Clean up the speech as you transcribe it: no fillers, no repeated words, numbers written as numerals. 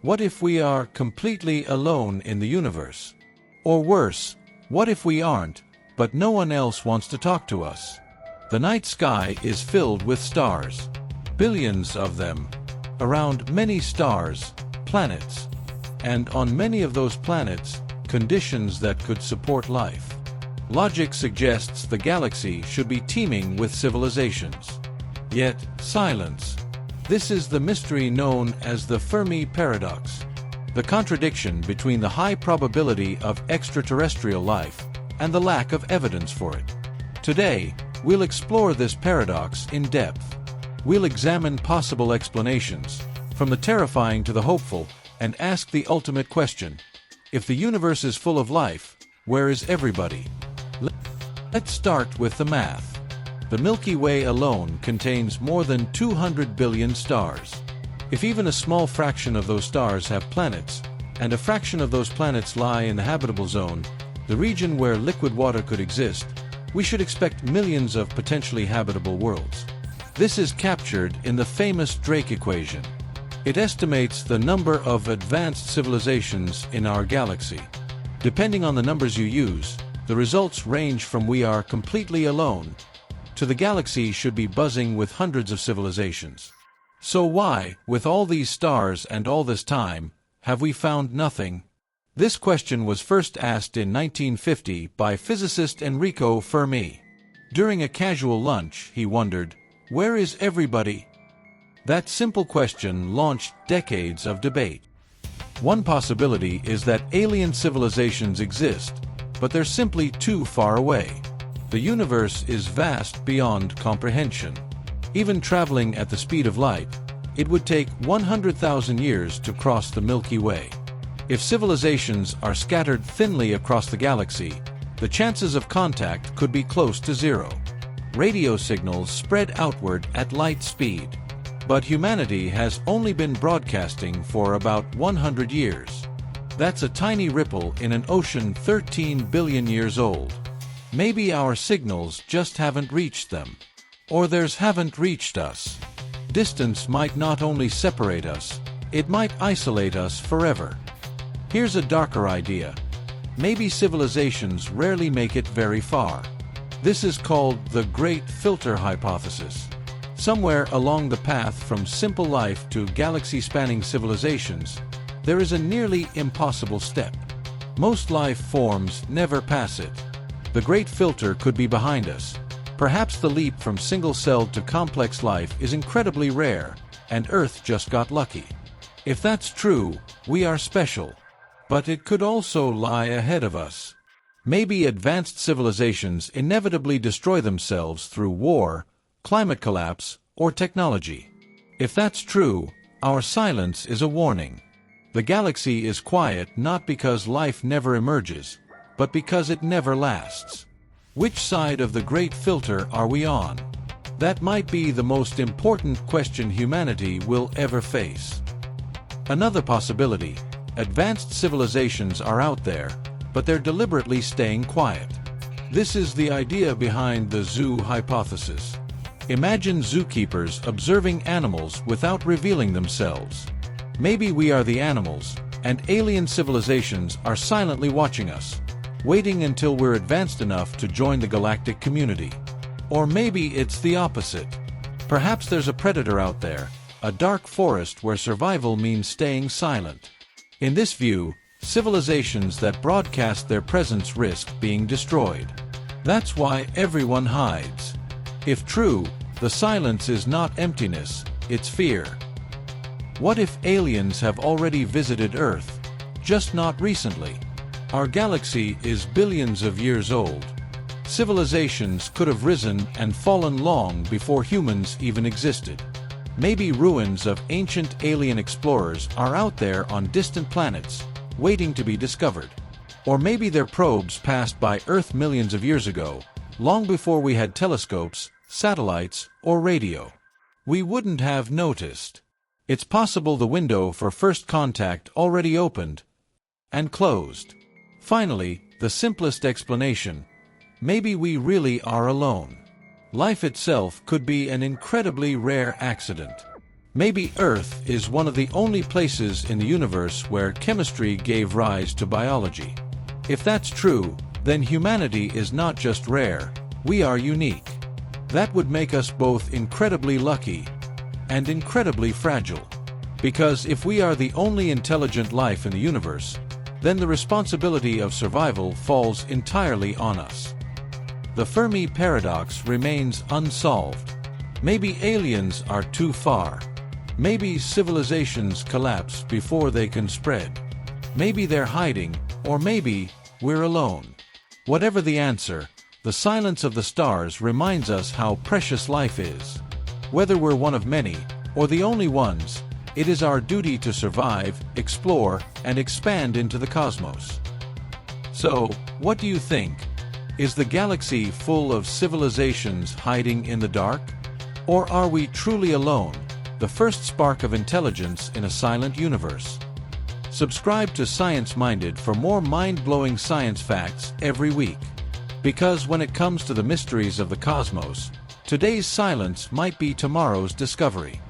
What if we are completely alone in the universe? Or worse, what if we aren't, but no one else wants to talk to us? The night sky is filled with stars. Billions of them. Around many stars, planets. And on many of those planets, conditions that could support life. Logic suggests the galaxy should be teeming with civilizations. Yet, silence. This is the mystery known as the Fermi Paradox. The contradiction between the high probability of extraterrestrial life and the lack of evidence for it. Today, we'll explore this paradox in depth. We'll examine possible explanations, from the terrifying to the hopeful, and ask the ultimate question. If the universe is full of life, where is everybody? Let's start with the math. The Milky Way alone contains more than 200 billion stars. If even a small fraction of those stars have planets, and a fraction of those planets lie in the habitable zone, the region where liquid water could exist, we should expect millions of potentially habitable worlds. This is captured in the famous Drake equation. It estimates the number of advanced civilizations in our galaxy. Depending on the numbers you use, the results range from we are completely alone to the galaxy should be buzzing with hundreds of civilizations. So why, with all these stars and all this time, have we found nothing? This question was first asked in 1950 by physicist Enrico Fermi. During a casual lunch, he wondered, "Where is everybody?" That simple question launched decades of debate. One possibility is that alien civilizations exist, but they're simply too far away. The universe is vast beyond comprehension. Even traveling at the speed of light, it would take 100,000 years to cross the Milky Way. If civilizations are scattered thinly across the galaxy, the chances of contact could be close to zero. Radio signals spread outward at light speed. But humanity has only been broadcasting for about 100 years. That's a tiny ripple in an ocean 13 billion years old. Maybe our signals just haven't reached them. Or theirs haven't reached us. Distance might not only separate us, it might isolate us forever. Here's a darker idea. Maybe civilizations rarely make it very far. This is called the Great Filter Hypothesis. Somewhere along the path from simple life to galaxy-spanning civilizations, there is a nearly impossible step. Most life forms never pass it. The Great Filter could be behind us. Perhaps the leap from single-celled to complex life is incredibly rare, and Earth just got lucky. If that's true, we are special. But it could also lie ahead of us. Maybe advanced civilizations inevitably destroy themselves through war, climate collapse, or technology. If that's true, our silence is a warning. The galaxy is quiet not because life never emerges, but because it never lasts. Which side of the Great Filter are we on? That might be the most important question humanity will ever face. Another possibility, advanced civilizations are out there, but they're deliberately staying quiet. This is the idea behind the zoo hypothesis. Imagine zookeepers observing animals without revealing themselves. Maybe we are the animals, and alien civilizations are silently watching us, waiting until we're advanced enough to join the galactic community. Or maybe it's the opposite. Perhaps there's a predator out there, a dark forest where survival means staying silent. In this view, civilizations that broadcast their presence risk being destroyed. That's why everyone hides. If true, the silence is not emptiness, it's fear. What if aliens have already visited Earth, just not recently? Our galaxy is billions of years old. Civilizations could have risen and fallen long before humans even existed. Maybe ruins of ancient alien explorers are out there on distant planets, waiting to be discovered. Or maybe their probes passed by Earth millions of years ago, long before we had telescopes, satellites, or radio. We wouldn't have noticed. It's possible the window for first contact already opened and closed. Finally, the simplest explanation. Maybe we really are alone. Life itself could be an incredibly rare accident. Maybe Earth is one of the only places in the universe where chemistry gave rise to biology. If that's true, then humanity is not just rare, we are unique. That would make us both incredibly lucky and incredibly fragile. Because if we are the only intelligent life in the universe, then the responsibility of survival falls entirely on us. The Fermi Paradox remains unsolved. Maybe aliens are too far. Maybe civilizations collapse before they can spread. Maybe they're hiding, or maybe we're alone. Whatever the answer, the silence of the stars reminds us how precious life is. Whether we're one of many, or the only ones, it is our duty to survive, explore, and expand into the cosmos. So, what do you think? Is the galaxy full of civilizations hiding in the dark? Or are we truly alone, the first spark of intelligence in a silent universe? Subscribe to ScienceMinded for more mind-blowing science facts every week. Because when it comes to the mysteries of the cosmos, today's silence might be tomorrow's discovery.